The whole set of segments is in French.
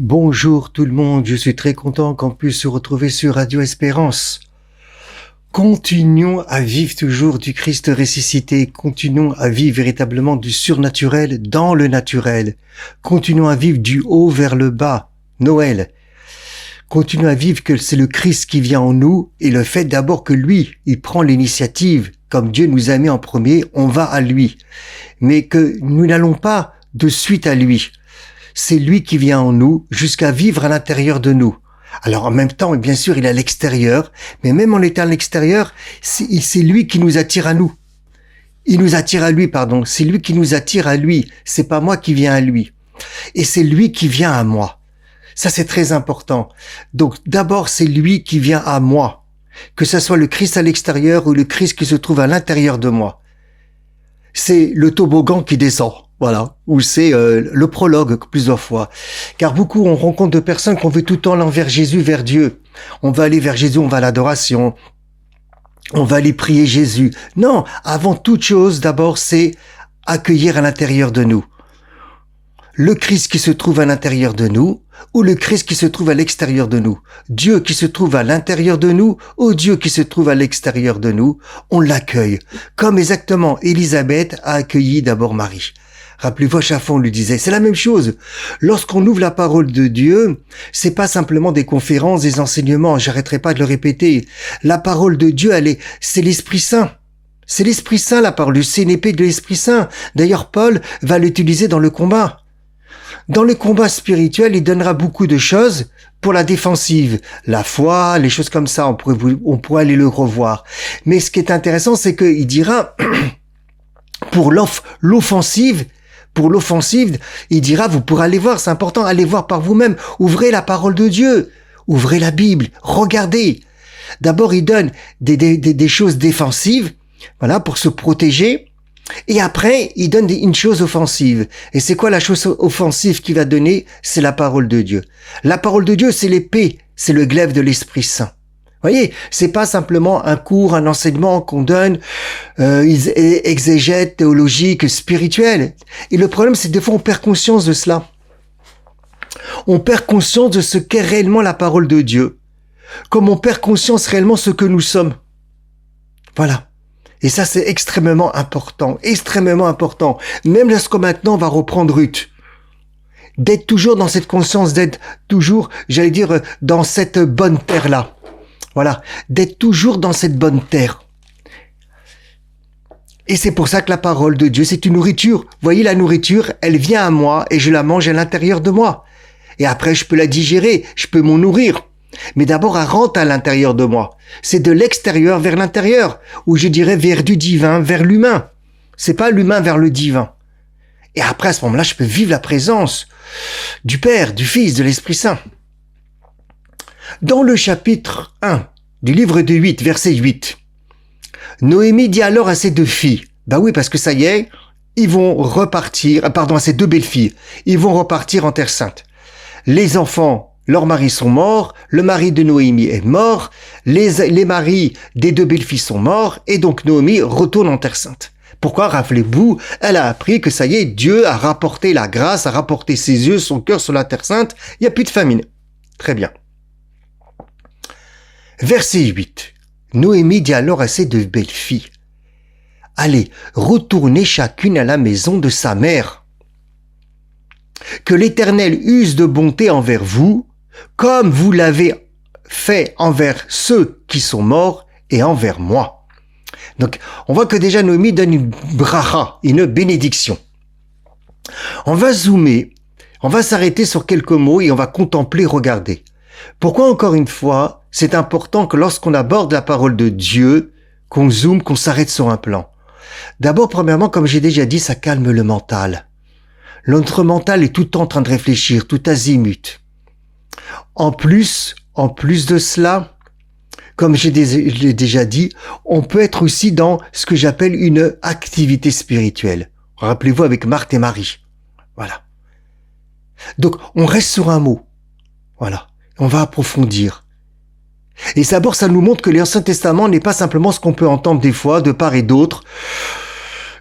Bonjour tout le monde, je suis très content qu'on puisse se retrouver sur Radio Espérance. Continuons à vivre toujours du Christ ressuscité, continuons à vivre véritablement du surnaturel dans le naturel, continuons à vivre du haut vers le bas, Noël. Continuons à vivre que c'est le Christ qui vient en nous et le fait d'abord que lui, il prend l'initiative, comme Dieu nous a mis en premier, on va à lui. Mais que nous n'allons pas de suite à lui. C'est lui qui vient en nous jusqu'à vivre à l'intérieur de nous. Alors en même temps, bien sûr, il est à l'extérieur, mais même en étant à l'extérieur, c'est lui qui nous attire à nous. Il nous attire à lui, pardon. C'est lui qui nous attire à lui. C'est pas moi qui viens à lui. Et c'est lui qui vient à moi. Ça, c'est très important. Donc d'abord, c'est lui qui vient à moi. Que ce soit le Christ à l'extérieur ou le Christ qui se trouve à l'intérieur de moi. C'est le toboggan qui descend. Voilà, ou c'est le prologue plusieurs fois. Car beaucoup, on rencontre de personnes qu'on veut tout le temps aller vers Jésus, vers Dieu. On va aller vers Jésus, on va à l'adoration. On va aller prier Jésus. Non, avant toute chose, d'abord, c'est accueillir à l'intérieur de nous. Le Christ qui se trouve à l'intérieur de nous, ou le Christ qui se trouve à l'extérieur de nous. Dieu qui se trouve à l'intérieur de nous, ou Dieu qui se trouve à l'extérieur de nous, on l'accueille. Comme exactement Élisabeth a accueilli d'abord Marie. Rappelez-vous, à chaque fois, on lui disait, c'est la même chose. Lorsqu'on ouvre la parole de Dieu, c'est pas simplement des conférences, des enseignements, j'arrêterai pas de le répéter. La parole de Dieu, c'est l'Esprit Saint. C'est l'Esprit Saint, la parole. C'est une épée de l'Esprit Saint. D'ailleurs, Paul va l'utiliser dans le combat. Dans le combat spirituel, il donnera beaucoup de choses pour la défensive. La foi, les choses comme ça, on pourrait aller le revoir. Mais ce qui est intéressant, c'est qu'il dira, pour l'offensive, il dira, vous pourrez aller voir, c'est important, allez voir par vous-même. Ouvrez la parole de Dieu. Ouvrez la Bible. Regardez. D'abord, il donne des choses défensives, voilà, pour se protéger. Et après, il donne une chose offensive. Et c'est quoi la chose offensive qu'il va donner? C'est la parole de Dieu. La parole de Dieu, c'est l'épée. C'est le glaive de l'Esprit Saint. Voyez, c'est pas simplement un cours, un enseignement qu'on donne, exégète, théologique, spirituel. Et le problème, c'est que des fois, on perd conscience de cela. On perd conscience de ce qu'est réellement la parole de Dieu. Comme on perd conscience réellement de ce que nous sommes. Voilà. Et ça, c'est extrêmement important. Extrêmement important. Même lorsque maintenant, on va reprendre Ruth. D'être toujours dans cette conscience, d'être toujours, j'allais dire, dans cette bonne terre-là. Voilà, d'être toujours dans cette bonne terre. Et c'est pour ça que la parole de Dieu, c'est une nourriture. Vous voyez, la nourriture, elle vient à moi et je la mange à l'intérieur de moi. Et après, je peux la digérer, je peux m'en nourrir. Mais d'abord, elle rentre à l'intérieur de moi. C'est de l'extérieur vers l'intérieur, ou je dirais vers du divin, vers l'humain. C'est pas l'humain vers le divin. Et après, à ce moment-là, je peux vivre la présence du Père, du Fils, de l'Esprit Saint. Dans le chapitre 1 du livre de 8, verset 8, Noémie dit alors à ses deux filles, bah oui, parce que ça y est, ils vont repartir, à ses deux belles-filles, ils vont repartir en Terre Sainte. Les enfants, leurs maris sont morts, le mari de Noémie est mort, les maris des deux belles-filles sont morts, et donc Noémie retourne en Terre Sainte. Pourquoi? Rappelez-vous, elle a appris que ça y est, Dieu a rapporté la grâce, a rapporté ses yeux, son cœur sur la Terre Sainte, il n'y a plus de famine. Très bien. Verset 8. Noémie dit alors à ses deux belles-filles, « Allez, retournez chacune à la maison de sa mère. Que l'Éternel use de bonté envers vous, comme vous l'avez fait envers ceux qui sont morts et envers moi. » Donc, on voit que déjà Noémie donne une bracha, une bénédiction. On va zoomer, on va s'arrêter sur quelques mots et on va contempler, regarder. Pourquoi, encore une fois, c'est important que lorsqu'on aborde la parole de Dieu, qu'on zoome, qu'on s'arrête sur un plan. D'abord, premièrement, comme j'ai déjà dit, ça calme le mental. Notre mental est tout le temps en train de réfléchir, tout azimut. En plus de cela, comme j'ai déjà dit, on peut être aussi dans ce que j'appelle une activité spirituelle. Rappelez-vous avec Marthe et Marie. Voilà. Donc, on reste sur un mot. Voilà. On va approfondir. Et d'abord, ça nous montre que l'Ancien Testament n'est pas simplement ce qu'on peut entendre des fois, de part et d'autre.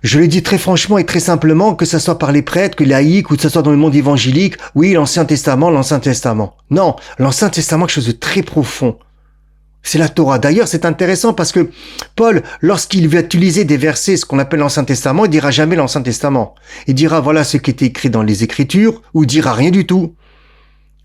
Je le dis très franchement et très simplement, que ce soit par les prêtres, que les laïcs, ou que ce soit dans le monde évangélique, oui, l'Ancien Testament. Non, l'Ancien Testament, quelque chose de très profond. C'est la Torah. D'ailleurs, c'est intéressant parce que Paul, lorsqu'il va utiliser des versets, ce qu'on appelle l'Ancien Testament, il dira jamais l'Ancien Testament. Il dira, voilà ce qui est écrit dans les Écritures, ou il dira rien du tout.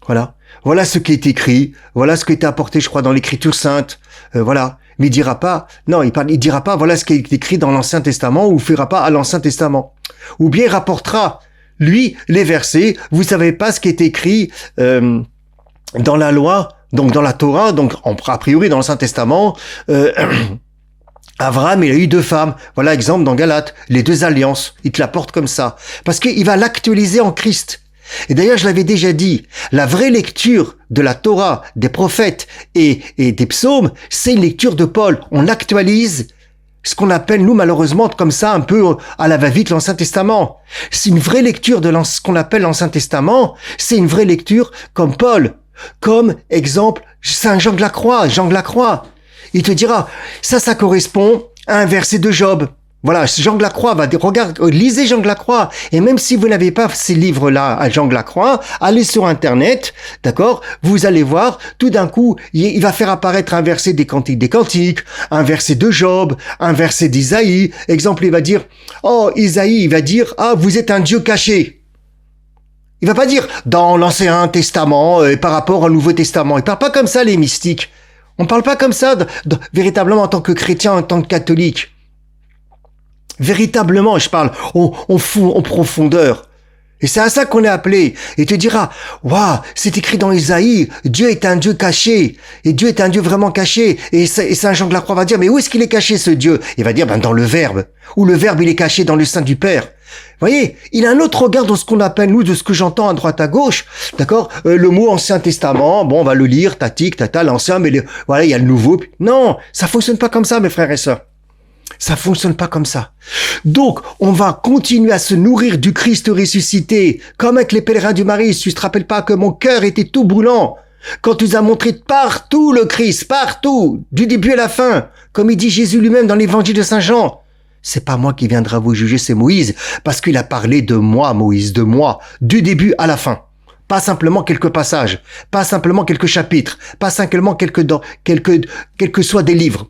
Voilà. Voilà ce qui est écrit. Voilà ce qui est apporté, je crois, dans l'Écriture sainte. Voilà. Mais il dira pas, non, il dira pas, voilà ce qui est écrit dans l'Ancien Testament, ou il fera pas à l'Ancien Testament. Ou bien il rapportera, lui, les versets. Vous savez pas ce qui est écrit, dans la loi, donc dans la Torah, donc a priori dans l'Ancien Testament, Abraham, il a eu 2 femmes. Voilà, exemple dans Galates, les 2 alliances. Il te l'apporte comme ça. Parce qu'il va l'actualiser en Christ. Et d'ailleurs, je l'avais déjà dit, la vraie lecture de la Torah, des prophètes et des psaumes, c'est une lecture de Paul. On actualise ce qu'on appelle, nous, malheureusement, comme ça, un peu à la va-vite, l'Ancien Testament. C'est une vraie lecture de ce qu'on appelle l'Ancien Testament. C'est une vraie lecture comme Paul. Comme exemple, Saint Jean de la Croix, il te dira, ça correspond à un verset de Job. Voilà, Jean de la Croix va dire, regarde, lisez Jean de la Croix. Et même si vous n'avez pas ces livres-là à Jean de la Croix, allez sur Internet, d'accord? Vous allez voir, tout d'un coup, il va faire apparaître un verset des Cantiques, un verset de Job, un verset d'Isaïe. Exemple, il va dire, Isaïe, il va dire, vous êtes un Dieu caché. Il va pas dire dans l'Ancien Testament par rapport au Nouveau Testament. Il parle pas comme ça, les mystiques. On parle pas comme ça véritablement en tant que chrétien, en tant que catholique. Véritablement, je parle en profondeur. Et c'est à ça qu'on est appelé. Et tu diras, waouh, c'est écrit dans Isaïe, Dieu est un Dieu caché. Et Dieu est un Dieu vraiment caché. Et Saint Jean de la Croix va dire, mais où est-ce qu'il est caché ce Dieu? Il va dire, dans le Verbe. Ou le Verbe, il est caché dans le sein du Père. Vous voyez, il a un autre regard dans ce qu'on appelle, nous, de ce que j'entends à droite à gauche, d'accord? Le mot Ancien Testament, bon, on va le lire, tatique, tata, l'Ancien, mais voilà, il y a le Nouveau. Non, ça fonctionne pas comme ça, mes frères et sœurs. Ça fonctionne pas comme ça. Donc, on va continuer à se nourrir du Christ ressuscité, comme avec les pèlerins du Marais. Si tu te rappelles pas que mon cœur était tout brûlant, quand tu nous as montré partout le Christ, partout, du début à la fin, comme il dit Jésus lui-même dans l'évangile de Saint Jean. C'est pas moi qui viendra vous juger, c'est Moïse, parce qu'il a parlé de moi, Moïse, de moi, du début à la fin. Pas simplement quelques passages, pas simplement quelques chapitres, pas simplement quelques soit des livres.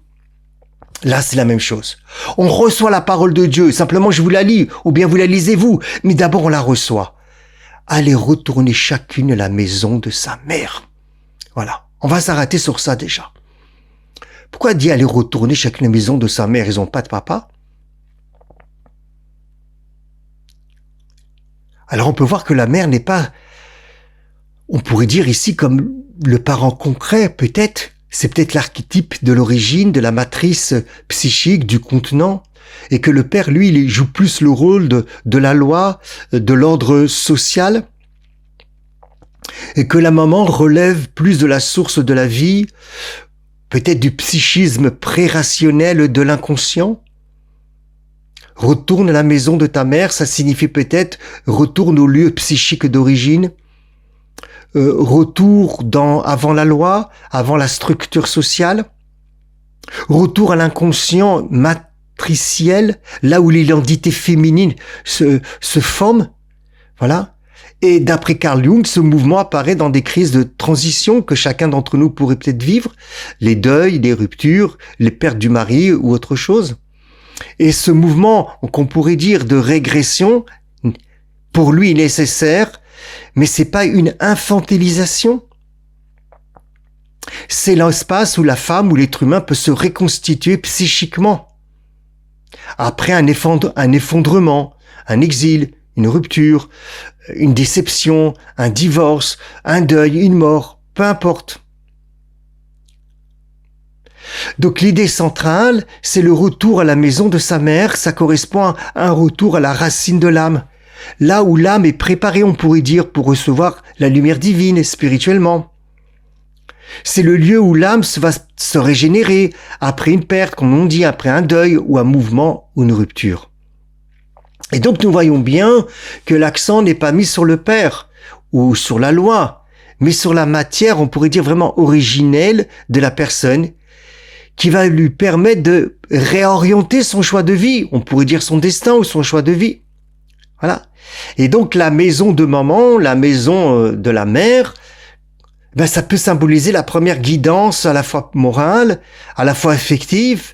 Là, c'est la même chose. On reçoit la parole de Dieu. Simplement, je vous la lis, ou bien vous la lisez vous. Mais d'abord, on la reçoit. Allez retourner chacune à la maison de sa mère. Voilà. On va s'arrêter sur ça déjà. Pourquoi dire aller retourner chacune à la maison de sa mère? Ils n'ont pas de papa? Alors, on peut voir que la mère n'est pas, on pourrait dire ici comme le parent concret, peut-être. C'est peut-être l'archétype de l'origine, de la matrice psychique, du contenant, et que le père, lui, il joue plus le rôle de la loi, de l'ordre social, et que la maman relève plus de la source de la vie, peut-être du psychisme pré-rationnel de l'inconscient. Retourne à la maison de ta mère, ça signifie peut-être retourne au lieu psychique d'origine, retour avant la loi, avant la structure sociale, retour à l'inconscient matriciel, là où l'identité féminine se forme, voilà. Et d'après Carl Jung, ce mouvement apparaît dans des crises de transition que chacun d'entre nous pourrait peut-être vivre, les deuils, les ruptures, les pertes du mari ou autre chose. Et ce mouvement, qu'on pourrait dire de régression, pour lui est nécessaire, mais c'est pas une infantilisation. C'est l'espace où la femme ou l'être humain peut se reconstituer psychiquement. Après un effondrement, un exil, une rupture, une déception, un divorce, un deuil, une mort, peu importe. Donc l'idée centrale, c'est le retour à la maison de sa mère, ça correspond à un retour à la racine de l'âme. Là où l'âme est préparée, on pourrait dire, pour recevoir la lumière divine spirituellement. C'est le lieu où l'âme va se régénérer après une perte, comme on dit, après un deuil ou un mouvement ou une rupture. Et donc nous voyons bien que l'accent n'est pas mis sur le Père ou sur la loi, mais sur la matière, on pourrait dire vraiment originelle de la personne qui va lui permettre de réorienter son choix de vie. On pourrait dire son destin ou son choix de vie. Voilà. Et donc la maison de maman, la maison de la mère, ben ça peut symboliser la première guidance à la fois morale, à la fois affective,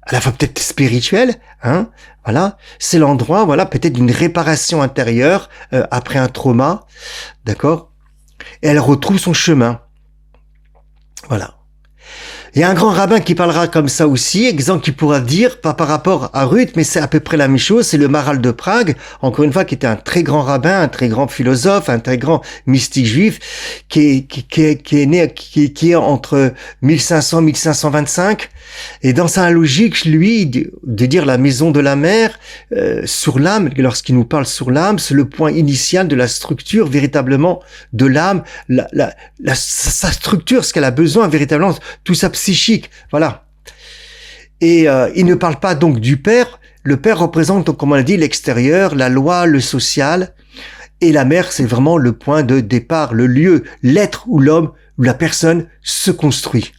à la fois peut-être spirituelle, hein. Voilà, c'est l'endroit, voilà, peut-être d'une réparation intérieure après un trauma, d'accord. Et elle retrouve son chemin. Voilà. Il y a un grand rabbin qui parlera comme ça aussi, exemple qui pourra dire, pas par rapport à Ruth, mais c'est à peu près la même chose, c'est le Maharal de Prague, encore une fois, qui était un très grand rabbin, un très grand philosophe, un très grand mystique juif, qui est entre 1500 et 1525, et dans sa logique, lui, de dire la maison de la mère, sur l'âme, lorsqu'il nous parle sur l'âme, c'est le point initial de la structure, véritablement, de l'âme, sa structure, ce qu'elle a besoin, véritablement, tout ça psychique, voilà. Et il ne parle pas donc du père. Le père représente, donc, comme on l'a dit, l'extérieur, la loi, le social. Et la mère, c'est vraiment le point de départ, le lieu, l'être où l'homme, où la personne se construit.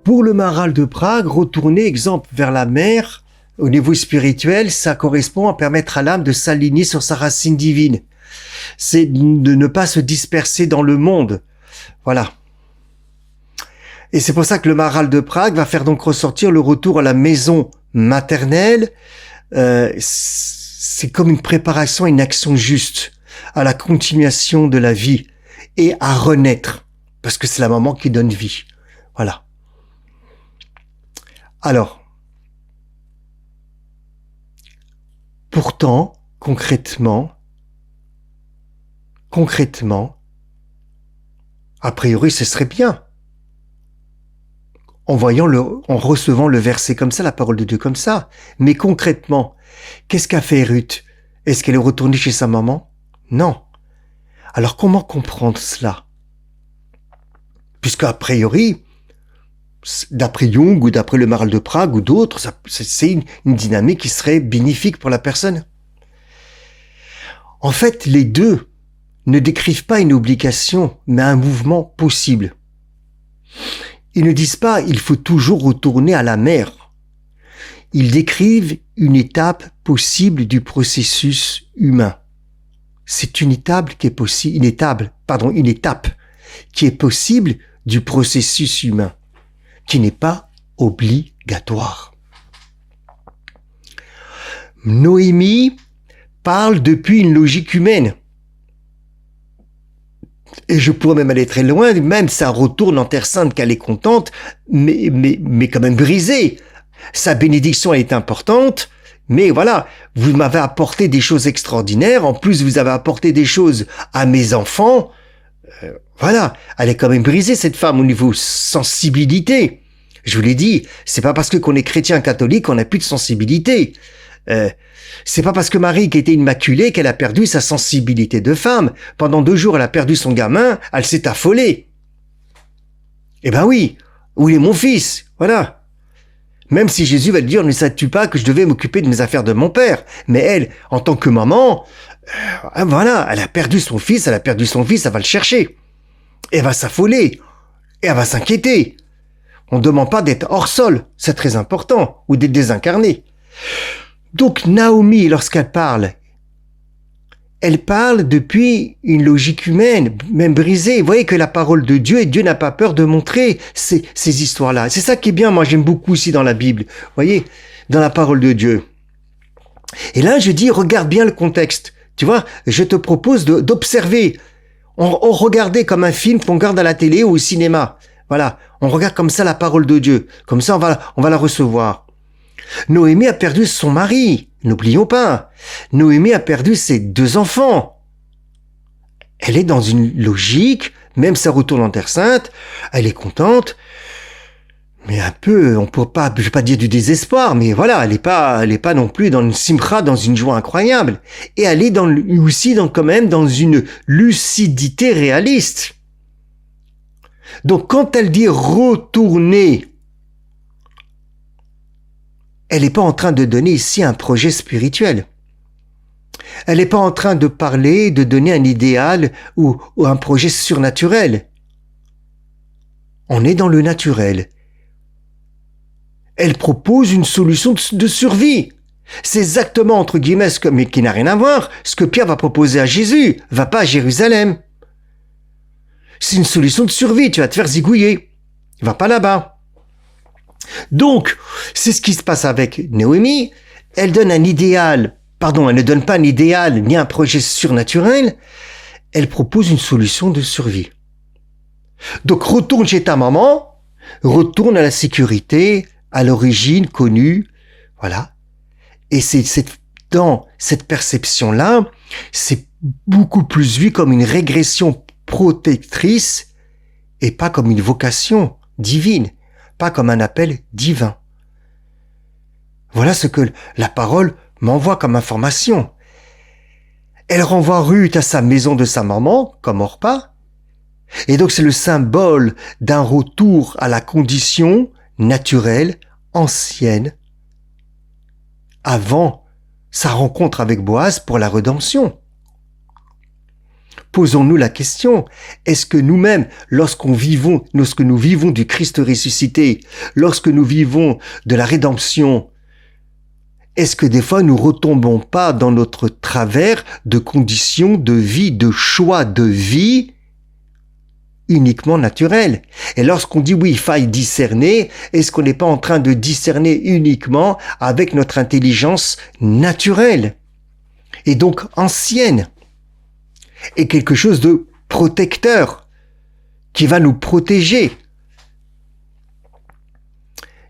Pour le Maharal de Prague, retourner, exemple, vers la mer, au niveau spirituel, ça correspond à permettre à l'âme de s'aligner sur sa racine divine. C'est de ne pas se disperser dans le monde. Voilà. Et c'est pour ça que le Maharal de Prague va faire donc ressortir le retour à la maison maternelle. C'est comme une préparation à une action juste, à la continuation de la vie et à renaître, parce que c'est la maman qui donne vie. Voilà. Alors, pourtant, concrètement, a priori, ce serait bien. En recevant le verset comme ça, la parole de Dieu comme ça. Mais concrètement, qu'est-ce qu'a fait Ruth? Est-ce qu'elle est retournée chez sa maman? Non. Alors comment comprendre cela? Puisque a priori, d'après Jung ou d'après le Maharal de Prague ou d'autres, c'est une dynamique qui serait bénéfique pour la personne. En fait, les deux ne décrivent pas une obligation, mais un mouvement possible. Ils ne disent pas « il faut toujours retourner à la mer ». Ils décrivent une étape possible du processus humain. C'est une étape qui est possible du processus humain, qui n'est pas obligatoire. Noémie parle depuis une logique humaine. Et je pourrais même aller très loin, même ça retourne en Terre Sainte qu'elle est contente, mais quand même brisée. Sa bénédiction est importante, mais voilà, vous m'avez apporté des choses extraordinaires, en plus vous avez apporté des choses à mes enfants. Voilà, elle est quand même brisée cette femme au niveau sensibilité. Je vous l'ai dit, c'est pas parce qu'on est chrétien catholique qu'on n'a plus de sensibilité. C'est pas parce que Marie, qui était immaculée, qu'elle a perdu sa sensibilité de femme. Pendant 2 jours, elle a perdu son gamin, elle s'est affolée. Eh ben oui, où est mon fils? Voilà. Même si Jésus va te dire, ne sais-tu pas que je devais m'occuper de mes affaires de mon père? Mais elle, en tant que maman, Voilà, elle a perdu son fils, elle va le chercher. Elle va s'affoler. Et elle va s'inquiéter. On ne demande pas d'être hors sol, c'est très important, ou d'être désincarné. Donc Naomi, lorsqu'elle parle, elle parle depuis une logique humaine, même brisée. Vous voyez que la parole de Dieu, et Dieu n'a pas peur de montrer ces histoires-là. C'est ça qui est bien, moi j'aime beaucoup aussi dans la Bible, vous voyez, dans la parole de Dieu. Et là, je dis, regarde bien le contexte. Tu vois, je te propose d'observer. On regardait comme un film qu'on regarde à la télé ou au cinéma. Voilà, on regarde comme ça la parole de Dieu. Comme ça, on va la recevoir. Noémie a perdu son mari. N'oublions pas. Noémie a perdu ses 2 enfants. Elle est dans une logique, même si elle retourne en Terre Sainte, elle est contente. Mais un peu, on peut pas, je vais pas dire du désespoir, mais voilà, elle est pas non plus dans une simcha, dans une joie incroyable. Et elle est aussi quand même dans une lucidité réaliste. Donc, quand elle dit retourner, elle n'est pas en train de donner ici un projet spirituel. Elle n'est pas en train de parler, de donner un idéal ou un projet surnaturel. On est dans le naturel. Elle propose une solution de survie. C'est exactement, entre guillemets, mais qui n'a rien à voir, ce que Pierre va proposer à Jésus. Va pas à Jérusalem. C'est une solution de survie, tu vas te faire zigouiller. Va pas là-bas. Donc, c'est ce qui se passe avec Noémie. Elle donne un idéal, elle ne donne pas un idéal ni un projet surnaturel. Elle propose une solution de survie. Donc, retourne chez ta maman, retourne à la sécurité, à l'origine connue, voilà. Et c'est dans cette perception-là, c'est beaucoup plus vu comme une régression protectrice et pas comme une vocation divine, pas comme un appel divin. Voilà ce que la parole m'envoie comme information. Elle renvoie Ruth à sa maison de sa maman, comme Orpa, et donc c'est le symbole d'un retour à la condition naturelle, ancienne, avant sa rencontre avec Boaz pour la rédemption. Posons-nous la question, est-ce que nous-mêmes, lorsque nous vivons du Christ ressuscité, lorsque nous vivons de la rédemption, est-ce que des fois nous retombons pas dans notre travers de conditions de vie, de choix de vie uniquement naturel? Et lorsqu'on dit oui, il faille discerner, est-ce qu'on n'est pas en train de discerner uniquement avec notre intelligence naturelle et donc ancienne et quelque chose de protecteur qui va nous protéger?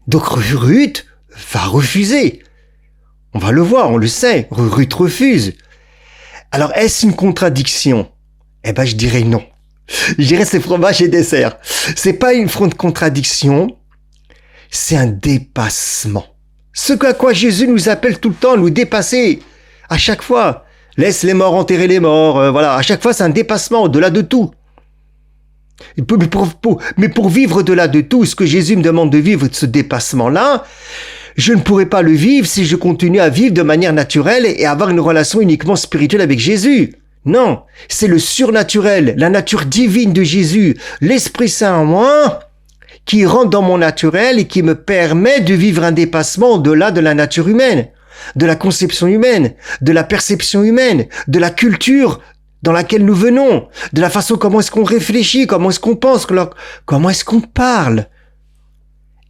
Donc Ruth va refuser. On va le voir, on le sait, Ruth refuse. Alors est-ce une contradiction? Eh ben je dirais non. Je dirais c'est fromage et dessert. C'est pas une contradiction, c'est un dépassement. Ce à quoi Jésus nous appelle tout le temps, nous dépasser. À chaque fois, laisse les morts enterrer les morts. Voilà, à chaque fois c'est un dépassement au-delà de tout. Mais pour vivre au-delà de tout, ce que Jésus me demande de vivre, ce dépassement-là, je ne pourrais pas le vivre si je continue à vivre de manière naturelle et avoir une relation uniquement spirituelle avec Jésus. Non, c'est le surnaturel, la nature divine de Jésus, l'Esprit Saint en moi, qui rentre dans mon naturel et qui me permet de vivre un dépassement au-delà de la nature humaine, de la conception humaine, de la perception humaine, de la culture dans laquelle nous venons, de la façon comment est-ce qu'on réfléchit, comment est-ce qu'on pense, comment est-ce qu'on parle.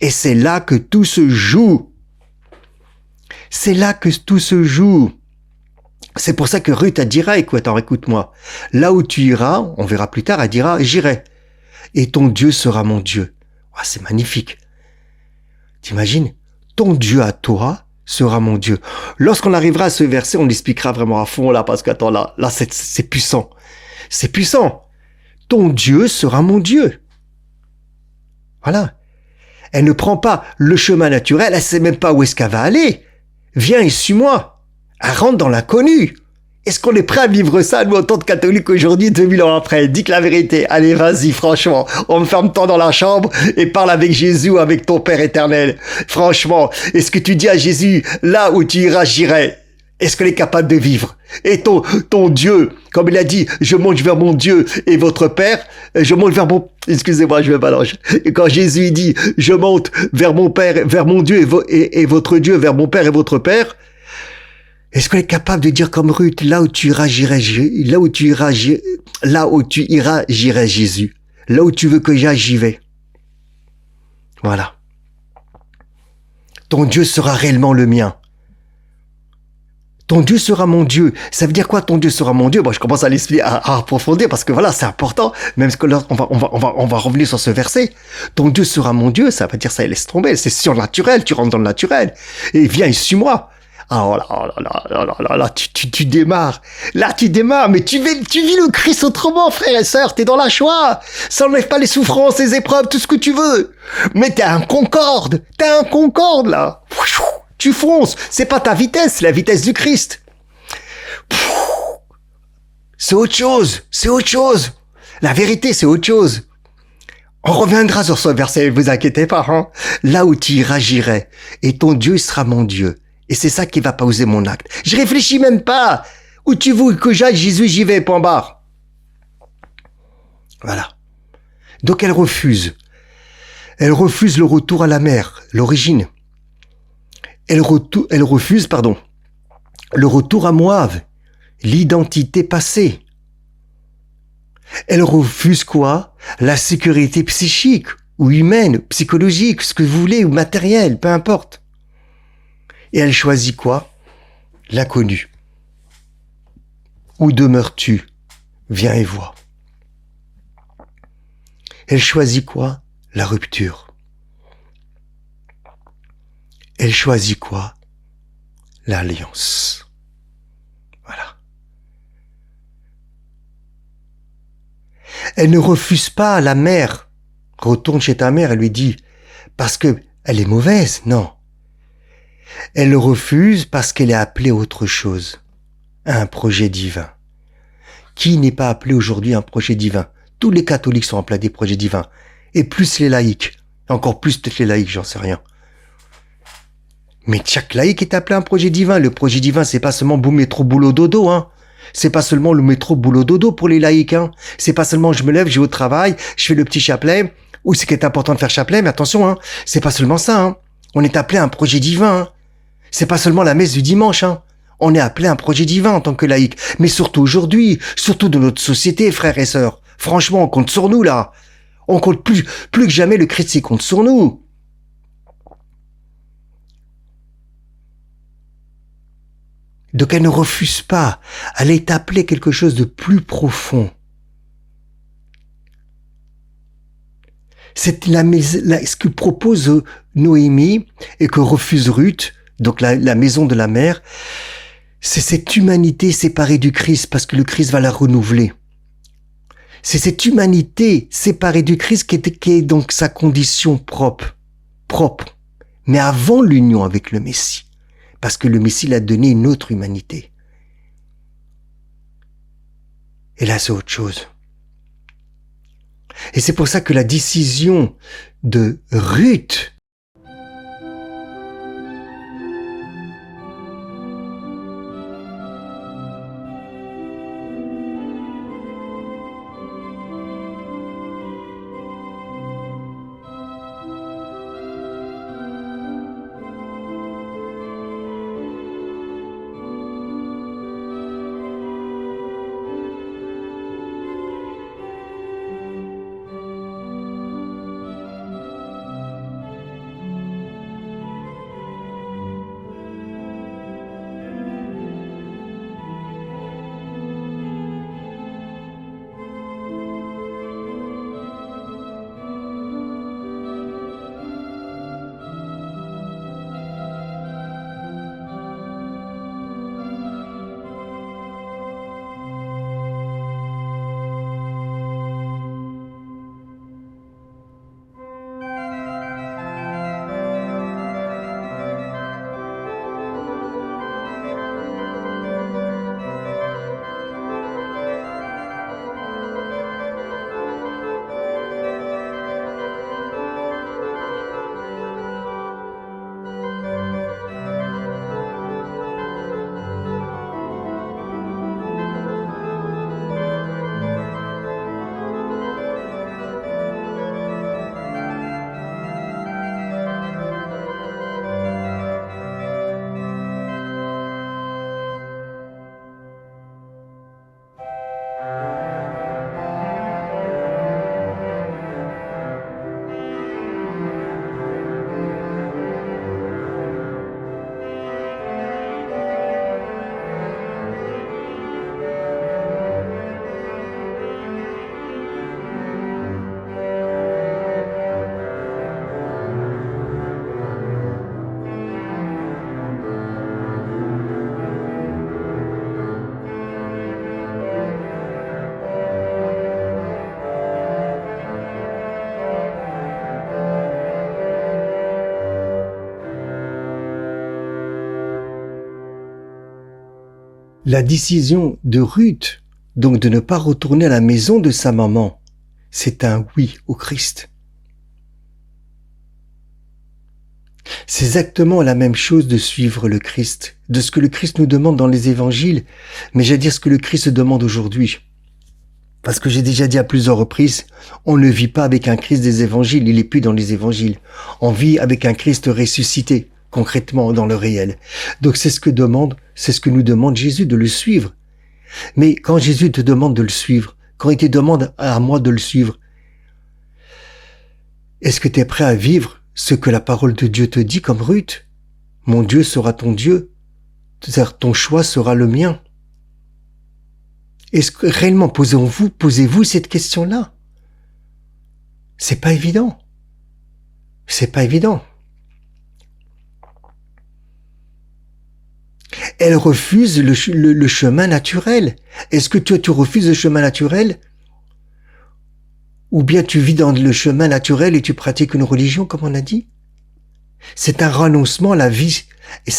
Et c'est là que tout se joue. C'est là que tout se joue. C'est pour ça que Ruth, elle dira, écoute-moi, là où tu iras, on verra plus tard, elle dira, j'irai. Et ton Dieu sera mon Dieu. Oh, c'est magnifique. T'imagines? Ton Dieu à toi sera mon Dieu. Lorsqu'on arrivera à ce verset, on l'expliquera vraiment à fond, là, parce qu'attends, là, c'est puissant. C'est puissant. Ton Dieu sera mon Dieu. Voilà. Elle ne prend pas le chemin naturel, elle sait même pas où est-ce qu'elle va aller. Viens et suis-moi. Elle rentre dans l'inconnu. Est-ce qu'on est prêt à vivre ça, nous, en tant que catholiques aujourd'hui, 2000 ans après? Dis que la vérité. Allez, vas-y, franchement. On me ferme-toi dans la chambre et parle avec Jésus ou avec ton Père éternel. Franchement, est-ce que tu dis à Jésus, là où tu iras, j'irai? Est-ce qu'elle est capable de vivre? Et ton Dieu, comme il a dit, je monte vers mon Dieu et votre Père, je monte vers mon... Excusez-moi, je me mélange. Et quand Jésus dit, je monte vers mon Père, vers mon Dieu et votre Dieu, vers mon Père et votre Père, est-ce qu'on est capable de dire comme Ruth, là où tu iras, j'irai Jésus. Là où tu veux que j'aille, j'y vais. Voilà. Ton Dieu sera réellement le mien. Ton Dieu sera mon Dieu. Ça veut dire quoi, ton Dieu sera mon Dieu? Bon, je commence à l'expliquer, à approfondir parce que voilà, c'est important. Même que là, on va revenir sur ce verset. Ton Dieu sera mon Dieu. Ça veut dire ça, laisse tomber. C'est surnaturel. Tu rentres dans le naturel. Et viens et suis-moi. Ah, oh là, tu démarres. Là, tu démarres, mais tu vis le Christ autrement, frère et sœur. T'es dans la joie. Ça n'enlève pas les souffrances, les épreuves, tout ce que tu veux. Mais t'es un concorde, là. Tu fonces. C'est pas ta vitesse, c'est la vitesse du Christ. C'est autre chose. La vérité, c'est autre chose. On reviendra sur ce verset, ne vous inquiétez pas, hein. Là où tu iras, j'irai. Et ton Dieu sera mon Dieu. Et c'est ça qui va poser mon acte. Je réfléchis même pas. Où tu veux que j'aille, Jésus, j'y vais, point barre. Voilà. Donc elle refuse. Elle refuse le retour à la mer, l'origine. Elle refuse, le retour à Moab, l'identité passée. Elle refuse quoi? La sécurité psychique, ou humaine, psychologique, ce que vous voulez, ou matérielle, peu importe. Et elle choisit quoi? L'inconnu. Où demeures-tu? Viens et vois. Elle choisit quoi? La rupture. Elle choisit quoi? L'alliance. Voilà. Elle ne refuse pas la mère. Retourne chez ta mère, elle lui dit, parce que elle est mauvaise, non. Elle le refuse parce qu'elle est appelée à autre chose, à un projet divin. Qui n'est pas appelé aujourd'hui à un projet divin? Tous les catholiques sont appelés à des projets divins. Et plus les laïcs. Encore plus peut-être les laïcs, j'en sais rien. Mais chaque laïc est appelé à un projet divin. Le projet divin, c'est pas seulement boum, métro, boulot, dodo, hein. C'est pas seulement le métro, boulot, dodo pour les laïcs, hein. C'est pas seulement je me lève, je vais au travail, je fais le petit chapelet. Ou c'est qui est important de faire chapelet, mais attention, hein. C'est pas seulement ça, hein. On est appelé à un projet divin, hein. C'est pas seulement la messe du dimanche, hein. On est appelé à un projet divin en tant que laïc. Mais surtout aujourd'hui, surtout dans notre société, frères et sœurs. Franchement, on compte sur nous, là. On compte plus que jamais, le Christ, il compte sur nous. Donc elle ne refuse pas. Elle est appelée quelque chose de plus profond. C'est ce que propose Noémie et que refuse Ruth, donc la maison de la mère, c'est cette humanité séparée du Christ parce que le Christ va la renouveler. C'est cette humanité séparée du Christ qui est donc sa condition propre, mais avant l'union avec le Messie, parce que le Messie l'a donné une autre humanité. Et là, c'est autre chose. Et c'est pour ça que la décision de Ruth La décision de Ruth, donc de ne pas retourner à la maison de sa maman, c'est un oui au Christ. C'est exactement la même chose de suivre le Christ, de ce que le Christ nous demande dans les évangiles, mais j'allais dire ce que le Christ demande aujourd'hui. Parce que j'ai déjà dit à plusieurs reprises, on ne vit pas avec un Christ des évangiles, il n'est plus dans les évangiles. On vit avec un Christ ressuscité, concrètement dans le réel. Donc c'est ce que nous demande Jésus, de le suivre. Mais quand Jésus te demande de le suivre, quand il te demande à moi de le suivre, est-ce que tu es prêt à vivre ce que la parole de Dieu te dit comme Ruth? Mon Dieu sera ton Dieu, c'est-à-dire ton choix sera le mien. Est-ce que réellement posez-vous cette question-là? C'est pas évident. C'est pas évident. Elle refuse le chemin naturel. Est-ce que toi tu refuses le chemin naturel? Ou bien tu vis dans le chemin naturel et tu pratiques une religion, comme on a dit? C'est un renoncement à la vie. Et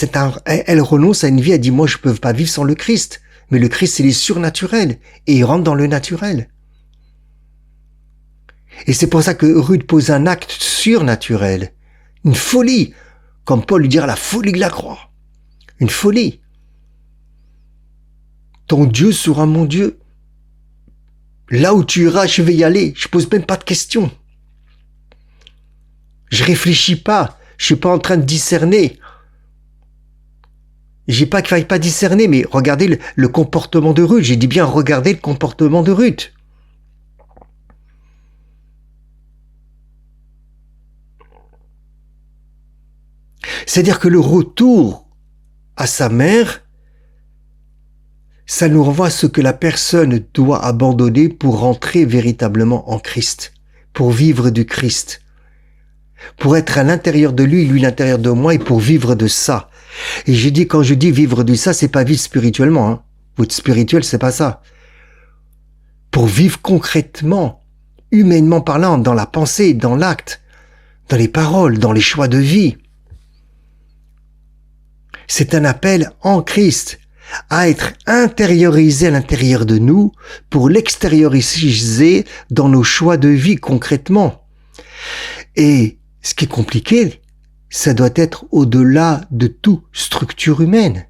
elle renonce à une vie, elle dit, moi je peux pas vivre sans le Christ. Mais le Christ, il est surnaturel. Et il rentre dans le naturel. Et c'est pour ça que Ruth pose un acte surnaturel. Une folie. Comme Paul lui dira la folie de la croix. Une folie. Ton Dieu sera mon Dieu. Là où tu iras, je vais y aller. Je pose même pas de questions. Je réfléchis pas. Je suis pas en train de discerner. J'ai pas qu'il faille pas discerner, mais regardez le comportement de Ruth. J'ai dit bien regardez le comportement de Ruth. C'est-à-dire que le retour à sa mère, ça nous renvoie à ce que la personne doit abandonner pour rentrer véritablement en Christ, pour vivre du Christ, pour être à l'intérieur de lui, lui à l'intérieur de moi, et pour vivre de ça. Et quand je dis vivre de ça, c'est pas vivre spirituellement, hein. Votre spirituel, c'est pas ça. Pour vivre concrètement, humainement parlant, dans la pensée, dans l'acte, dans les paroles, dans les choix de vie. C'est un appel en Christ à être intériorisé à l'intérieur de nous pour l'extérioriser dans nos choix de vie concrètement. Et ce qui est compliqué, ça doit être au-delà de toute structure humaine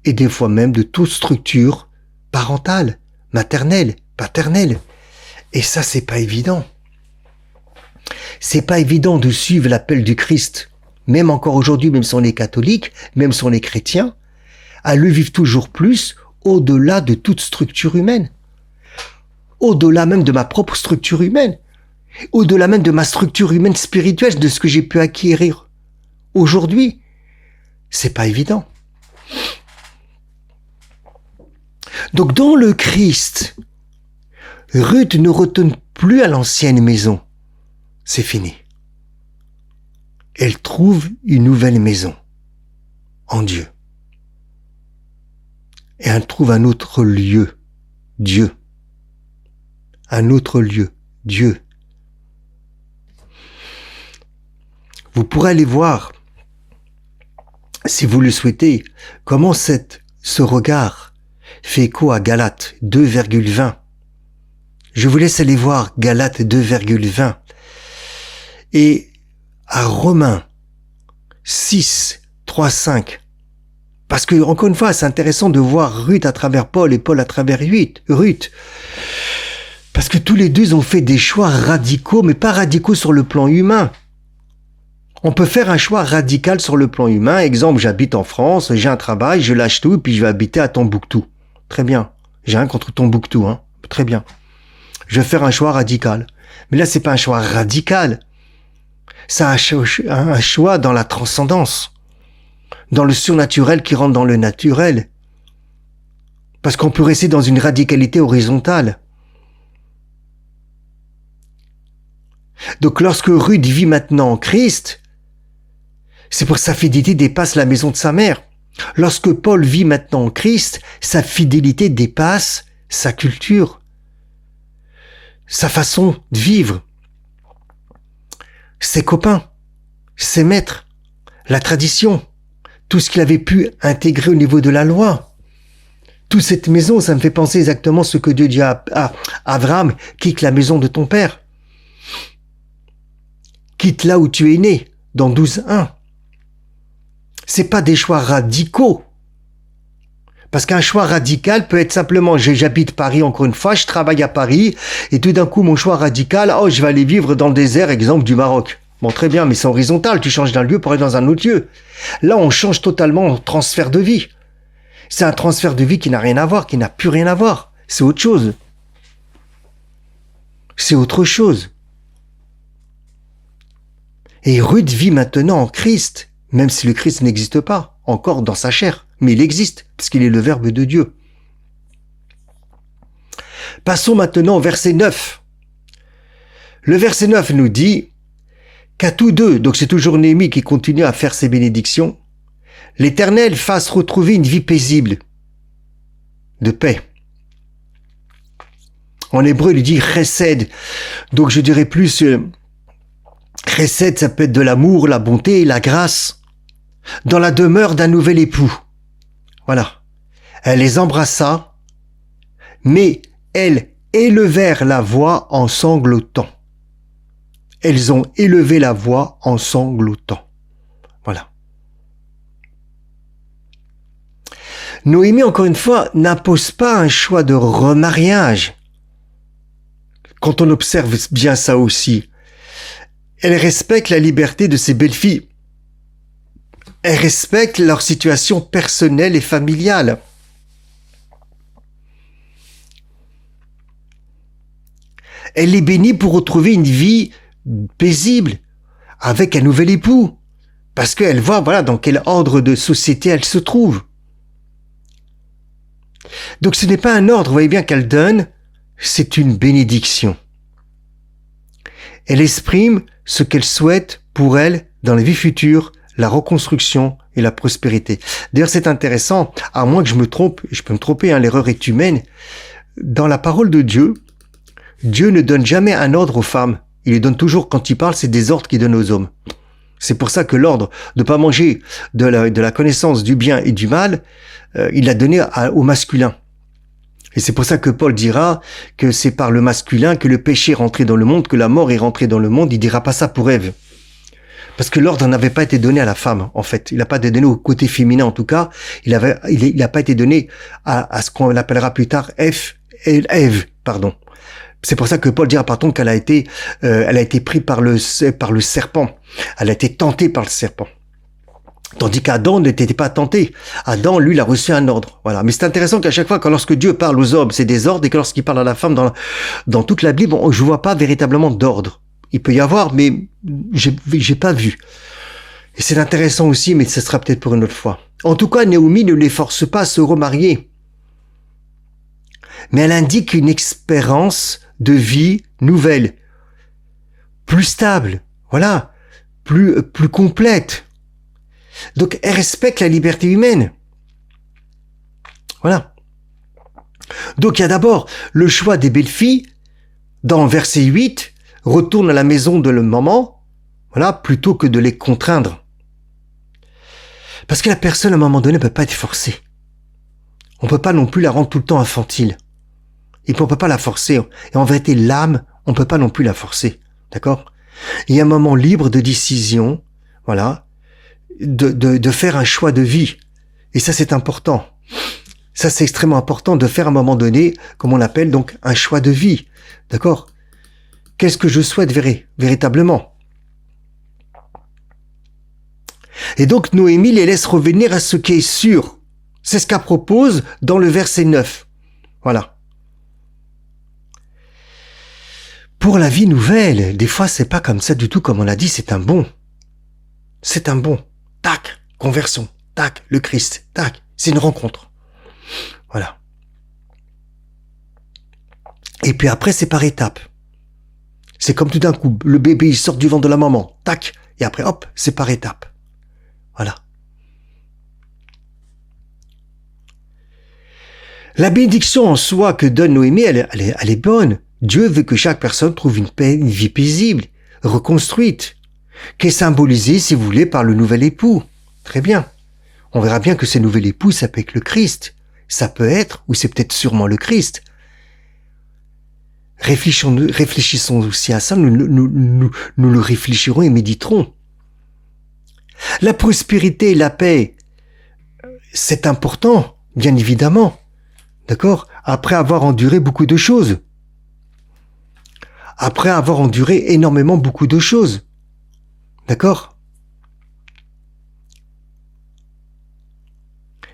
et des fois même de toute structure parentale, maternelle, paternelle. Et ça, c'est pas évident. C'est pas évident de suivre l'appel du Christ, même encore aujourd'hui, même si on est catholique, même si on est chrétien, à le vivre toujours plus au-delà de toute structure humaine, au-delà même de ma propre structure humaine, au-delà même de ma structure humaine spirituelle, de ce que j'ai pu acquérir aujourd'hui. C'est pas évident. Donc dans le Christ, Ruth ne retourne plus à l'ancienne maison. C'est fini. Elle trouve une nouvelle maison en Dieu. Et elle trouve un autre lieu, Dieu. Un autre lieu, Dieu. Vous pourrez aller voir, si vous le souhaitez, comment ce regard fait écho à Galates 2,20. Je vous laisse aller voir Galates 2,20. Et à Romains 6, 3, 5. Parce que, encore une fois, c'est intéressant de voir Ruth à travers Paul et Paul à travers Ruth. Parce que tous les deux ont fait des choix radicaux, mais pas radicaux sur le plan humain. On peut faire un choix radical sur le plan humain. Exemple, j'habite en France, j'ai un travail, je lâche tout, et puis je vais habiter à Tombouctou. Très bien. J'ai rien contre Tombouctou, hein. Très bien. Je vais faire un choix radical. Mais là, c'est pas un choix radical. C'est un choix dans la transcendance. Dans le surnaturel qui rentre dans le naturel. Parce qu'on peut rester dans une radicalité horizontale. Donc lorsque Ruth vit maintenant en Christ, c'est pour que sa fidélité dépasse la maison de sa mère. Lorsque Paul vit maintenant en Christ, sa fidélité dépasse sa culture, sa façon de vivre, ses copains, ses maîtres, la tradition, tout ce qu'il avait pu intégrer au niveau de la loi. toute cette maison, ça me fait penser exactement ce que Dieu dit à Abraham, quitte la maison de ton père. Quitte là où tu es né, dans 12:1. C'est pas des choix radicaux. Parce qu'un choix radical peut être simplement, j'habite Paris encore une fois, je travaille à Paris, et tout d'un coup, mon choix radical, je vais aller vivre dans le désert, exemple du Maroc. Bon, très bien, mais c'est horizontal, tu changes d'un lieu pour aller dans un autre lieu. Là, on change totalement, on transfert de vie. C'est un transfert de vie qui n'a rien à voir, qui n'a plus rien à voir. C'est autre chose. C'est autre chose. Et Ruth vit maintenant en Christ, même si le Christ n'existe pas, encore dans sa chair. Mais il existe, puisqu'il est le Verbe de Dieu. Passons maintenant au verset 9. Le verset 9 nous dit qu'à tous deux, donc c'est toujours Néhémie qui continue à faire ses bénédictions, l'Éternel fasse retrouver une vie paisible, de paix. En hébreu, il dit chesed. Donc je dirais plus, chesed, ça peut être de l'amour, la bonté, la grâce, dans la demeure d'un nouvel époux. Voilà. Elle les embrassa, mais elles élevèrent la voix en sanglotant. Elles ont élevé la voix en sanglotant. Voilà. Noémie, encore une fois, n'impose pas un choix de remariage. Quand on observe bien ça aussi, elle respecte la liberté de ses belles-filles. Elle respecte leur situation personnelle et familiale. Elle les bénit pour retrouver une vie paisible avec un nouvel époux. Parce qu'elle voit, voilà, dans quel ordre de société elle se trouve. Donc ce n'est pas un ordre, vous voyez bien qu'elle donne, c'est une bénédiction. Elle exprime ce qu'elle souhaite pour elle dans la vie future, la reconstruction et la prospérité. D'ailleurs, c'est intéressant, à moins que je me trompe, je peux me tromper, l'erreur est humaine. Dans la parole de Dieu, Dieu ne donne jamais un ordre aux femmes. Il les donne toujours, quand il parle, c'est des ordres qu'il donne aux hommes. C'est pour ça que l'ordre de pas manger de la connaissance du bien et du mal, il l'a donné au masculin. Et c'est pour ça que Paul dira que c'est par le masculin que le péché est rentré dans le monde, que la mort est rentrée dans le monde. Il dira pas ça pour Ève. Parce que l'ordre n'avait pas été donné à la femme, en fait. Il n'a pas été donné au côté féminin, en tout cas. Il n'a pas été donné à ce qu'on appellera plus tard Ève, pardon. C'est pour ça que Paul dira, pardon, qu'elle a été prise par le serpent. Elle a été tentée par le serpent. Tandis qu'Adam n'était pas tenté. Adam, lui, il a reçu un ordre. Voilà. Mais c'est intéressant qu'à chaque fois, lorsque Dieu parle aux hommes, c'est des ordres, et que lorsqu'il parle à la femme dans toute la Bible, je vois pas véritablement d'ordre. Il peut y avoir, mais j'ai pas vu. Et c'est intéressant aussi, mais ce sera peut-être pour une autre fois. En tout cas, Naomi ne les force pas à se remarier. Mais elle indique une expérience de vie nouvelle, plus stable, voilà, plus complète. Donc, elle respecte la liberté humaine. Voilà. Donc, il y a d'abord le choix des belles-filles. Dans verset 8, retourne à la maison de la maman, voilà, plutôt que de les contraindre. Parce que la personne, à un moment donné, ne peut pas être forcée. On peut pas non plus la rendre tout le temps infantile. Et puis, on peut pas la forcer. Et en vérité, l'âme, on peut pas non plus la forcer. D'accord? Il y a un moment libre de décision, voilà, de faire un choix de vie. Et ça, c'est important. Ça, c'est extrêmement important de faire à un moment donné, comme on appelle donc un choix de vie. D'accord? Qu'est-ce que je souhaite véritablement? Et donc, Noémie les laisse revenir à ce qui est sûr. C'est ce qu'elle propose dans le verset 9. Voilà. Pour la vie nouvelle, des fois, c'est pas comme ça du tout, comme on a dit, c'est un bon. C'est un bon. Tac, conversion. Tac, le Christ. Tac, c'est une rencontre. Voilà. Et puis après, c'est par étapes. C'est comme tout d'un coup, le bébé, il sort du ventre de la maman. Tac. Et après, hop, c'est par étapes. Voilà. La bénédiction en soi que donne Noémie, elle est bonne. Dieu veut que chaque personne trouve une vie paisible, reconstruite, qui est symbolisée, si vous voulez, par le nouvel époux. Très bien. On verra bien que ce nouvel époux, ça peut être le Christ. ça peut être, ou c'est peut-être sûrement le Christ. Réfléchissons aussi à ça, nous le réfléchirons et méditerons. La prospérité et la paix, c'est important, bien évidemment. D'accord? Après avoir enduré beaucoup de choses. Après avoir enduré énormément beaucoup de choses. D'accord?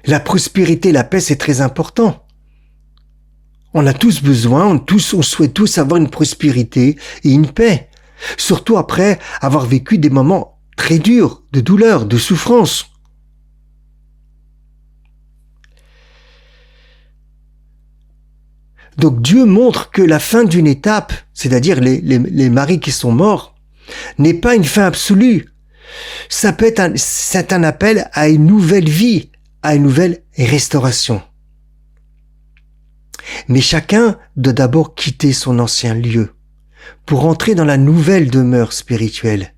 La prospérité et la paix, c'est très important. On a tous besoin, on souhaite tous avoir une prospérité et une paix. Surtout après avoir vécu des moments très durs, de douleur, de souffrance. Donc Dieu montre que la fin d'une étape, c'est-à-dire les maris qui sont morts, n'est pas une fin absolue. C'est un appel à une nouvelle vie, à une nouvelle restauration. Mais chacun doit d'abord quitter son ancien lieu pour entrer dans la nouvelle demeure spirituelle.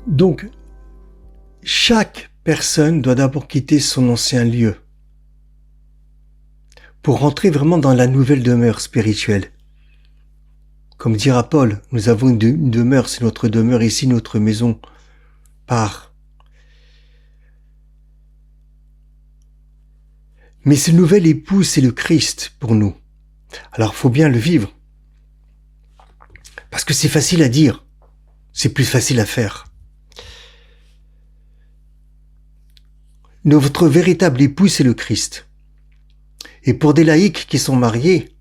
Donc, chaque personne doit d'abord quitter son ancien lieu pour rentrer vraiment dans la nouvelle demeure spirituelle. Comme dira Paul, nous avons une demeure, c'est notre demeure ici, notre maison part. Mais ce nouvel époux, c'est le Christ pour nous. Alors, faut bien le vivre. Parce que c'est facile à dire, c'est plus facile à faire. Notre véritable époux, c'est le Christ. Et pour des laïcs qui sont mariés,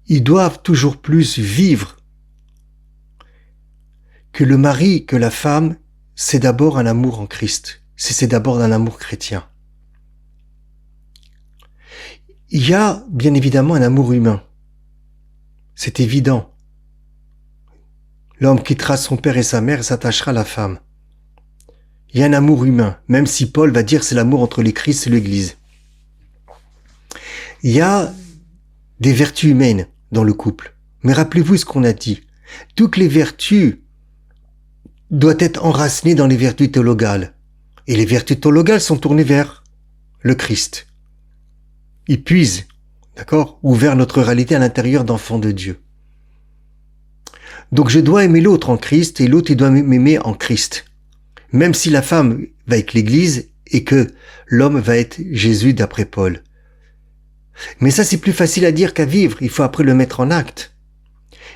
ils doivent toujours plus vivre que le mari, que la femme, c'est d'abord un amour en Christ. C'est d'abord un amour chrétien. Il y a bien évidemment un amour humain. C'est évident. L'homme quittera son père et sa mère et s'attachera à la femme. Il y a un amour humain, même si Paul va dire c'est l'amour entre les Christ et l'Église. Il y a des vertus humaines dans le couple. Mais rappelez-vous ce qu'on a dit. Toutes les vertus doivent être enracinées dans les vertus théologales. Et les vertus théologales sont tournées vers le Christ. Ils puisent, d'accord, ou vers notre réalité à l'intérieur d'enfants de Dieu. Donc je dois aimer l'autre en Christ et l'autre il doit m'aimer en Christ. Même si la femme va être l'Église et que l'homme va être Jésus d'après Paul. Mais ça, c'est plus facile à dire qu'à vivre. Il faut après le mettre en acte.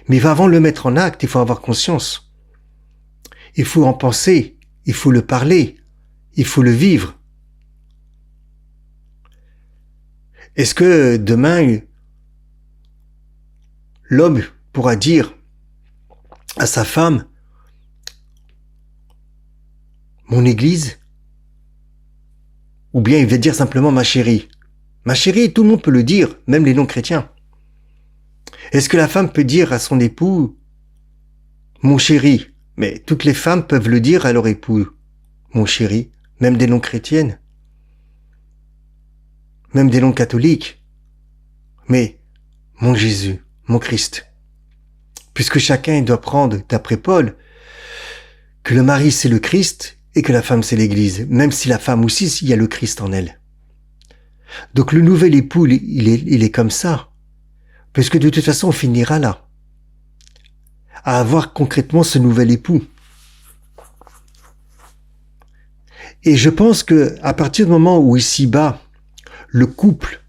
Mais avant de le mettre en acte, il faut avoir conscience. Il faut en penser. Il faut le parler. Il faut le vivre. Est-ce que demain, l'homme pourra dire à sa femme, mon église? Ou bien il va dire simplement ma chérie? Ma chérie, tout le monde peut le dire, même les non-chrétiens. Est-ce que la femme peut dire à son époux, mon chéri? Mais toutes les femmes peuvent le dire à leur époux, mon chéri, même des non-chrétiennes, même des non-catholiques. Mais mon Jésus, mon Christ. Puisque chacun doit prendre, d'après Paul, que le mari c'est le Christ et que la femme c'est l'Église, même si la femme aussi, il y a le Christ en elle. Donc le nouvel époux, il est comme ça. Parce que de toute façon, on finira là. À avoir concrètement ce nouvel époux. Et je pense que à partir du moment où ici-bas, le couple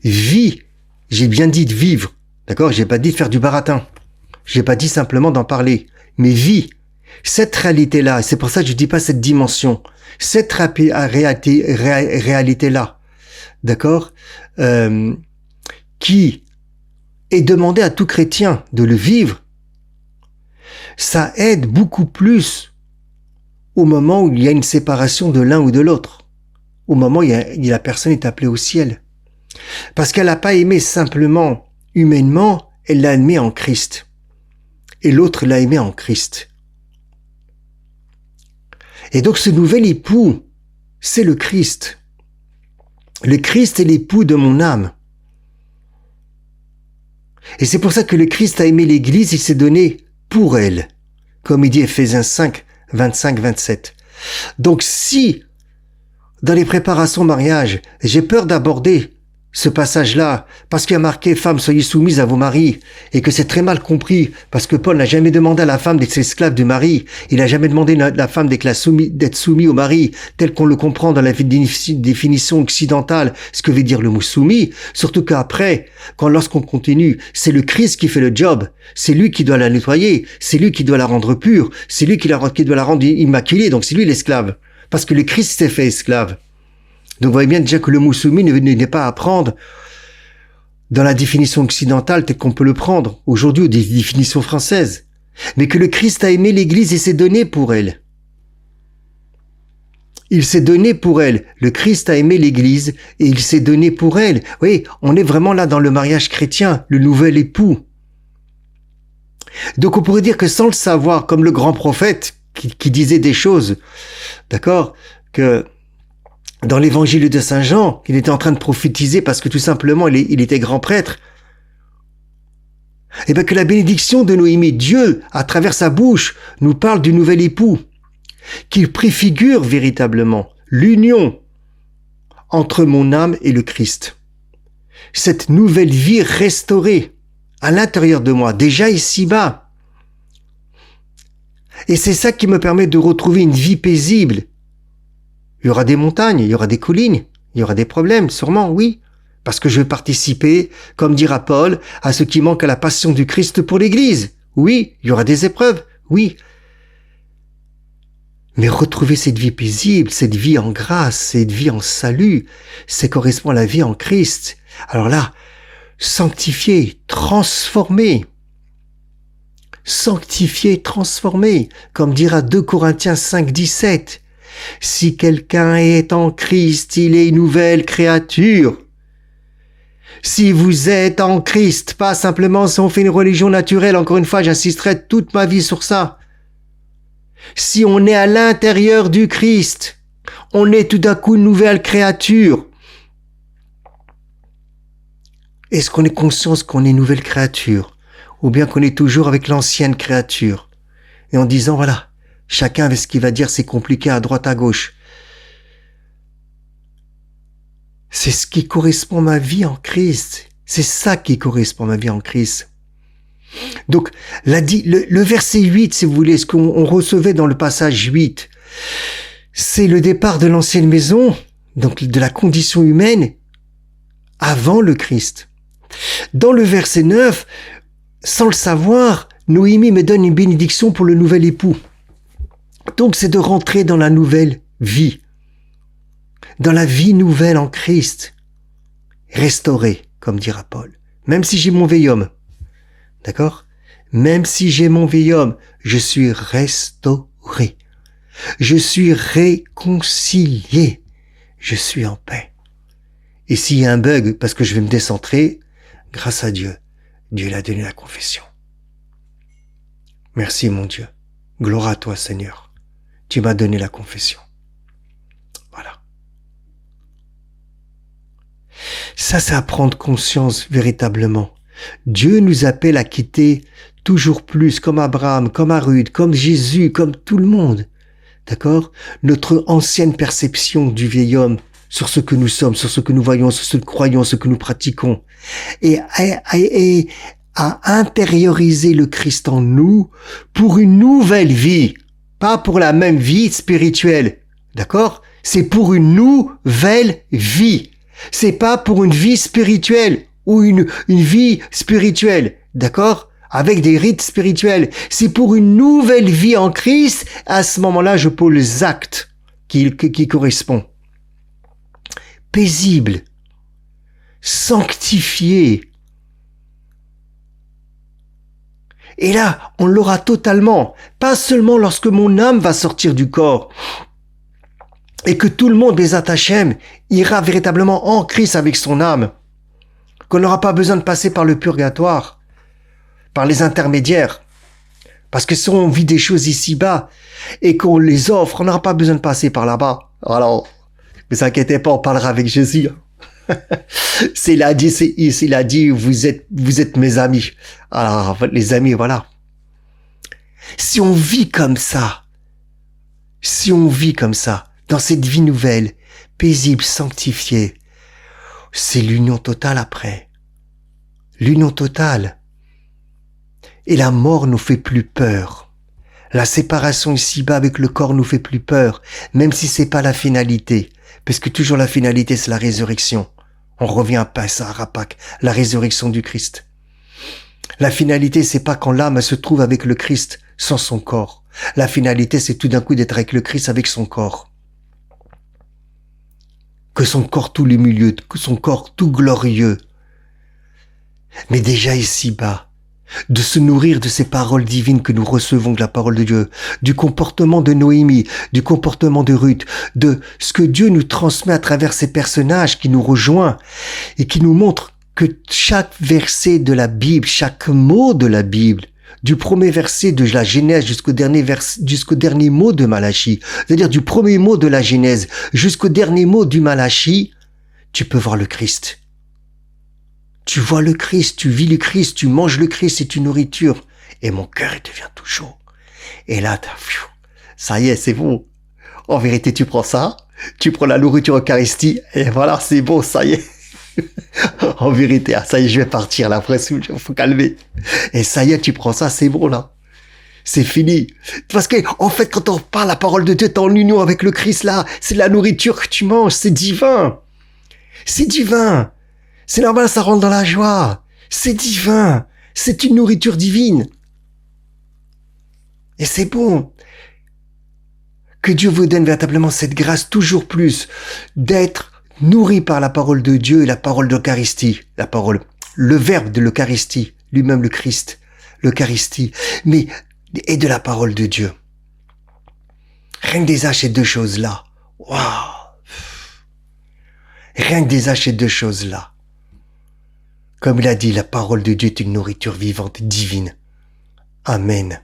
vit, j'ai bien dit de vivre, d'accord? J'ai pas dit de faire du baratin. J'ai pas dit simplement d'en parler, mais vit cette réalité-là. Et c'est pour ça que je dis pas cette dimension. Cette réalité-là, d'accord? Qui est demandé à tout chrétien de le vivre, ça aide beaucoup plus au moment où il y a une séparation de l'un ou de l'autre, au moment où la personne est appelée au ciel. Parce qu'elle n'a pas aimé simplement humainement, elle l'a aimé en Christ. Et l'autre l'a aimé en Christ. Et donc ce nouvel époux, c'est le Christ. Le Christ est l'époux de mon âme. Et c'est pour ça que le Christ a aimé l'Église, il s'est donné pour elle. Comme il dit Ephésiens 5, 25-27. Donc si, dans les préparations au mariage, j'ai peur d'aborder ce passage-là, parce qu'il y a marqué « Femmes, soyez soumises à vos maris », et que c'est très mal compris, parce que Paul n'a jamais demandé à la femme d'être esclave du mari, il n'a jamais demandé à la femme d'être soumise au mari, tel qu'on le comprend dans la définition occidentale, ce que veut dire le mot soumis, surtout qu'après, lorsqu'on continue, c'est le Christ qui fait le job, c'est lui qui doit la nettoyer, c'est lui qui doit la rendre pure, c'est lui qui doit la rendre immaculée, donc c'est lui l'esclave, parce que le Christ s'est fait esclave. Donc vous voyez bien déjà que le mot soumis n'est pas à prendre dans la définition occidentale telle qu'on peut le prendre aujourd'hui ou des définitions françaises, mais que le Christ a aimé l'Église et s'est donné pour elle. Il s'est donné pour elle. Le Christ a aimé l'Église et il s'est donné pour elle. Oui, on est vraiment là dans le mariage chrétien, le nouvel époux. Donc on pourrait dire que sans le savoir, comme le grand prophète qui disait des choses, d'accord, que dans l'évangile de Saint Jean, il était en train de prophétiser parce que tout simplement il était grand prêtre. Et bien que la bénédiction de Noémie, Dieu, à travers sa bouche, nous parle du nouvel époux, qui préfigure véritablement l'union entre mon âme et le Christ. Cette nouvelle vie restaurée à l'intérieur de moi, déjà ici-bas. Et c'est ça qui me permet de retrouver une vie paisible. Il y aura des montagnes, il y aura des collines, il y aura des problèmes, sûrement, oui. Parce que je vais participer, comme dira Paul, à ce qui manque à la passion du Christ pour l'Église. Oui, il y aura des épreuves, oui. Mais retrouver cette vie paisible, cette vie en grâce, cette vie en salut, ça correspond à la vie en Christ. Alors là, sanctifié, transformé. Sanctifié, transformé, comme dira 2 Corinthiens 5, 17. Si quelqu'un est en Christ, il est une nouvelle créature. Si vous êtes en Christ, pas simplement si on fait une religion naturelle, encore une fois, j'insisterai toute ma vie sur ça. Si on est à l'intérieur du Christ, on est tout d'un coup une nouvelle créature. Est-ce qu'on est conscient qu'on est une nouvelle créature? Ou bien qu'on est toujours avec l'ancienne créature? Et en disant, voilà, chacun avec ce qu'il va dire, c'est compliqué à droite, à gauche. C'est ce qui correspond à ma vie en Christ. C'est ça qui correspond à ma vie en Christ. Donc, le verset 8, si vous voulez, ce qu'on recevait dans le passage 8, c'est le départ de l'ancienne maison, donc de la condition humaine, avant le Christ. Dans le verset 9, sans le savoir, Noémie me donne une bénédiction pour le nouvel époux. Donc c'est de rentrer dans la nouvelle vie, dans la vie nouvelle en Christ, restaurée, comme dira Paul. Même si j'ai mon vieil homme, d'accord? Même si j'ai mon vieil homme, je suis restauré. Je suis réconcilié. Je suis en paix. Et s'il y a un bug, parce que je vais me décentrer, grâce à Dieu, Dieu l'a donné la confession. Merci mon Dieu. Gloire à toi Seigneur. Tu m'as donné la confession. Voilà. Ça, c'est à prendre conscience véritablement. Dieu nous appelle à quitter toujours plus, comme Abraham, comme Ruth, comme Jésus, comme tout le monde. D'accord? Notre ancienne perception du vieil homme sur ce que nous sommes, sur ce que nous voyons, sur ce que nous croyons, ce que nous pratiquons. Et à intérioriser le Christ en nous pour une nouvelle vie. Pas pour la même vie spirituelle. D'accord? C'est pour une nouvelle vie. C'est pas pour une vie spirituelle ou une vie spirituelle. D'accord? Avec des rites spirituels. C'est pour une nouvelle vie en Christ. À ce moment-là, je pose les actes qui correspondent. Paisible. Sanctifié. Et là, on l'aura totalement. Pas seulement lorsque mon âme va sortir du corps et que tout le monde, Bezat Hachem, ira véritablement en Christ avec son âme. Qu'on n'aura pas besoin de passer par le purgatoire, par les intermédiaires. Parce que si on vit des choses ici-bas et qu'on les offre, on n'aura pas besoin de passer par là-bas. Alors, ne vous inquiétez pas, on parlera avec Jésus. Il a dit, vous êtes mes amis. Alors, les amis, voilà. Si on vit comme ça, dans cette vie nouvelle, paisible, sanctifiée, c'est l'union totale après. L'union totale. Et la mort nous fait plus peur. La séparation ici-bas avec le corps nous fait plus peur, même si c'est pas la finalité. Parce que toujours la finalité, c'est la résurrection. On revient à Pessah, à Pâques, la résurrection du Christ. La finalité, c'est pas quand l'âme se trouve avec le Christ sans son corps. La finalité, c'est tout d'un coup d'être avec le Christ avec son corps. Que son corps tout lumineux, que son corps tout glorieux. Mais déjà ici-bas, de se nourrir de ces paroles divines que nous recevons de la parole de Dieu, du comportement de Noémie, du comportement de Ruth, de ce que Dieu nous transmet à travers ces personnages qui nous rejoignent et qui nous montrent que chaque verset de la Bible, chaque mot de la Bible, du premier verset de la Genèse jusqu'au dernier mot de Malachie, c'est-à-dire du premier mot de la Genèse jusqu'au dernier mot du Malachie, tu peux voir le Christ. Tu vois le Christ, tu vis le Christ, tu manges le Christ, c'est une nourriture. Et mon cœur, il devient tout chaud. Et là, ça y est, c'est bon. En vérité, tu prends ça, tu prends la nourriture Eucharistie, et voilà, c'est bon, ça y est. En vérité, ça y est, je vais partir, là, après, il faut calmer. Et ça y est, tu prends ça, c'est bon, là. C'est fini. Parce que, en fait, quand on parle la parole de Dieu, t'es en union avec le Christ, là, c'est la nourriture que tu manges, c'est divin. C'est divin. C'est normal, ça rentre dans la joie. C'est divin. C'est une nourriture divine. Et c'est bon. Que Dieu vous donne véritablement cette grâce toujours plus d'être nourri par la parole de Dieu et la parole d'Eucharistie. La parole, le verbe de l'Eucharistie, lui-même le Christ, l'Eucharistie, mais et de la parole de Dieu. Rien que déjà ces deux choses-là. Waouh! Rien que déjà ces deux choses-là. Comme il a dit, la parole de Dieu est une nourriture vivante, divine. Amen.